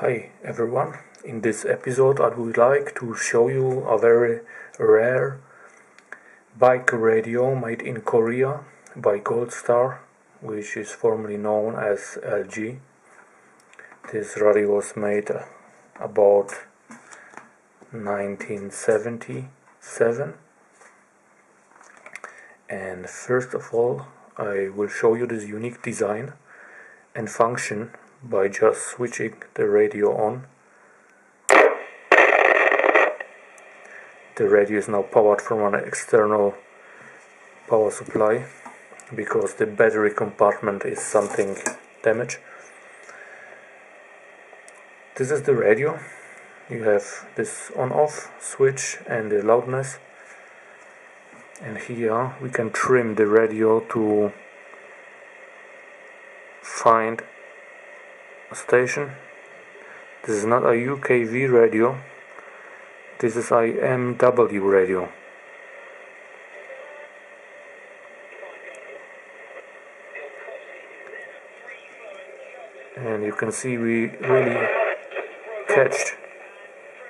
Hi everyone, in this episode I would like to show you a very rare bike radio made in Korea by GoldStar, which is formerly known as LG. This radio was made about 1977, and first of all I will show you this unique design and function by just switching the radio on. The radio is now powered from an external power supply because the battery compartment is something damaged. This is the radio. You have this on-off switch and the loudness, and here we can trim the radio to find a station. This is not a UKV radio, this is a MW radio. And you can see we really catched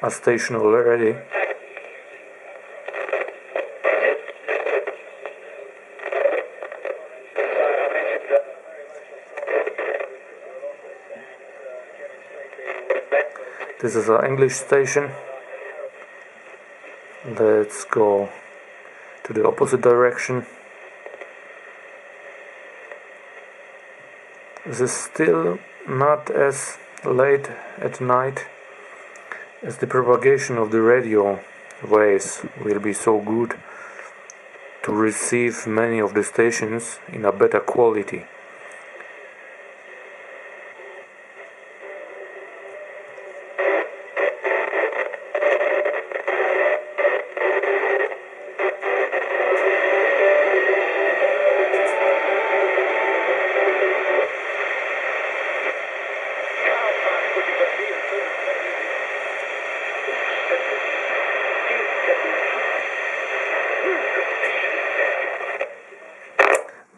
a station already. This is an English station. Let's go to the opposite direction. This is still not as late at night as the propagation of the radio waves will be so good to receive many of the stations in a better quality.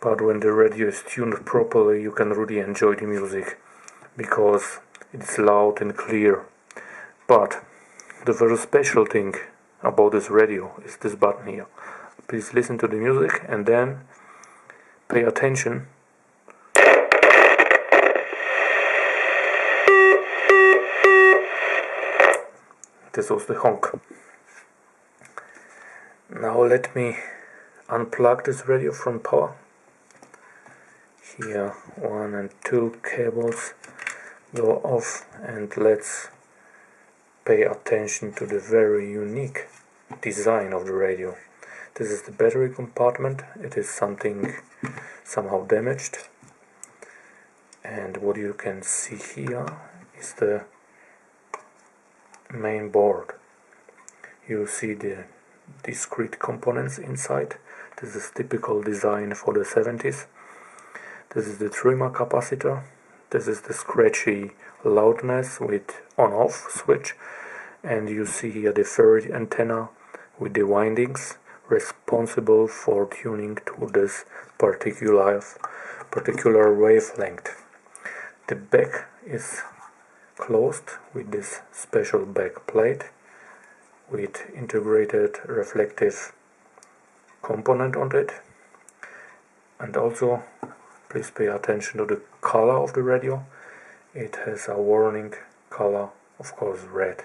But when the radio is tuned properly, you can really enjoy the music because it's loud and clear. But the very special thing about this radio is this button here. Please listen to the music and then pay attention. This was the honk. Now let me unplug this radio from power. Here 1 and 2 cables go off, and let's pay attention to the very unique design of the radio. This is the battery compartment. It is somehow damaged, and what you can see here is the main board. You see the discrete components inside. This is typical design for the 70s. This is the trimmer capacitor. This is the scratchy loudness with on-off switch, and you see here the ferrite antenna with the windings responsible for tuning to this particular wavelength. The back is closed with this special back plate with integrated reflective component on it, and also please pay attention to the color of the radio. It has a warning color, of course red.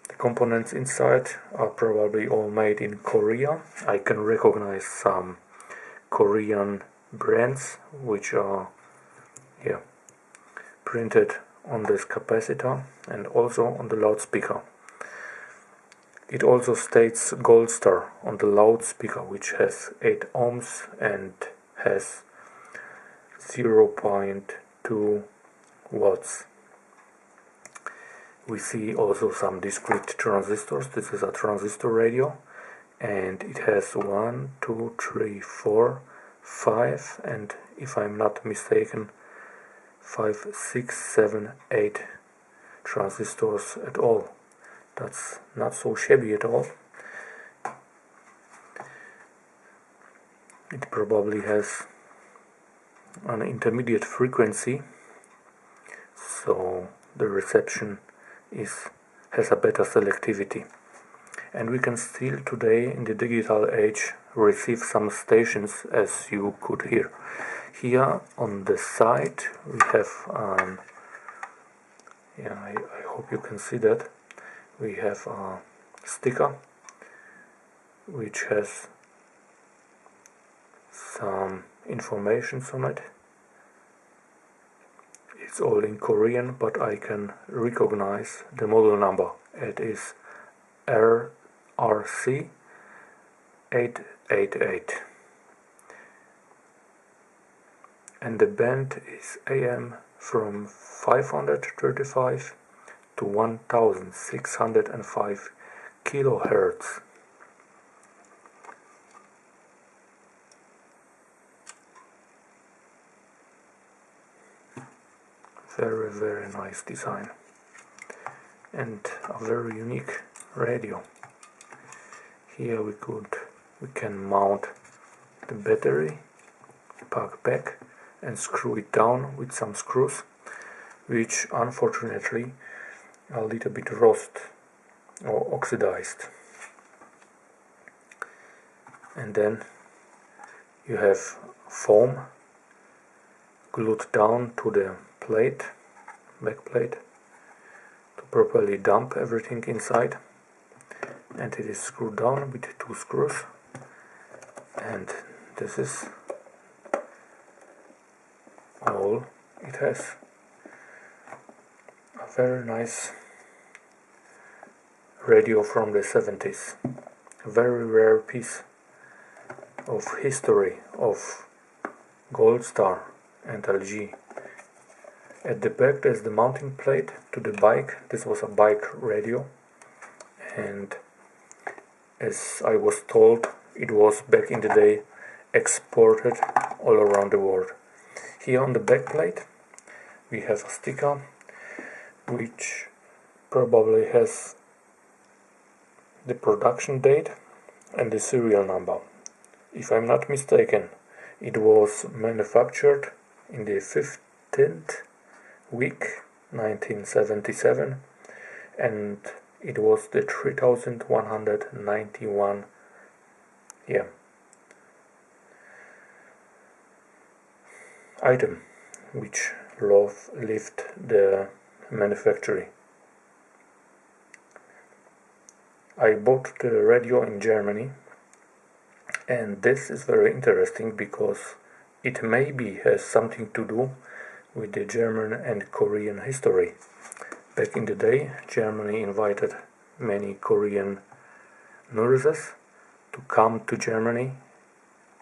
The components inside are probably all made in Korea. I can recognize some Korean brands which are here printed on this capacitor and also on the loudspeaker. It also states GoldStar on the loudspeaker, which has 8 ohms and has 0.2 watts. We see also some discrete transistors. This is a transistor radio, and it has 1, 2, 3, 4, 5, and if I'm not mistaken, 5, 6, 7, 8 transistors at all. That's not so shabby at all. It probably has an intermediate frequency so the reception has a better selectivity. And we can still today in the digital age receive some stations, as you could hear. Here on the side we have I hope you can see that we have a sticker which has some information on it. It's all in Korean, but I can recognize the model number. It is RRC 888, and the band is AM from 535 to 1605 kilohertz. Very, very nice design and a very unique radio. Here we can mount the battery, plug back and screw it down with some screws, which unfortunately are a little bit rust or oxidized. And then you have foam glued down to the back plate to properly dump everything inside, and it is screwed down with 2 screws, and this is all it has. A very nice radio from the 70s, a very rare piece of history of GoldStar and LG. At the back there's the mounting plate to the bike. This was a bike radio, and as I was told, it was back in the day exported all around the world. Here on the back plate we have a sticker which probably has the production date and the serial number. If I'm not mistaken, it was manufactured in the 15th week 1977, and it was the 3191 item which left the manufacturer. I bought the radio in Germany, and this is very interesting because it maybe has something to do with the German and Korean history. Back in the day, Germany invited many Korean nurses to come to Germany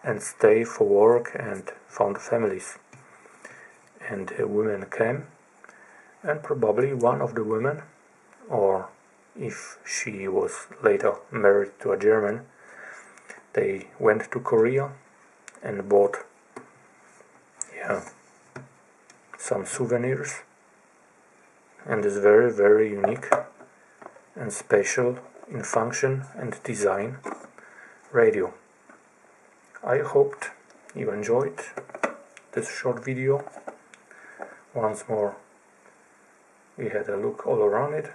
and stay for work and found families. And women came, and probably one of the women, or if she was later married to a German, they went to Korea and bought some souvenirs, and is very, very unique and special in function and design radio. I hoped you enjoyed this short video. Once more, we had a look all around it.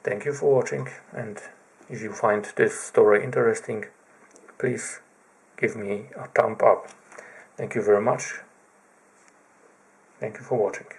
Thank you for watching, and if you find this story interesting, please give me a thumb up. Thank you very much. Thank you for watching.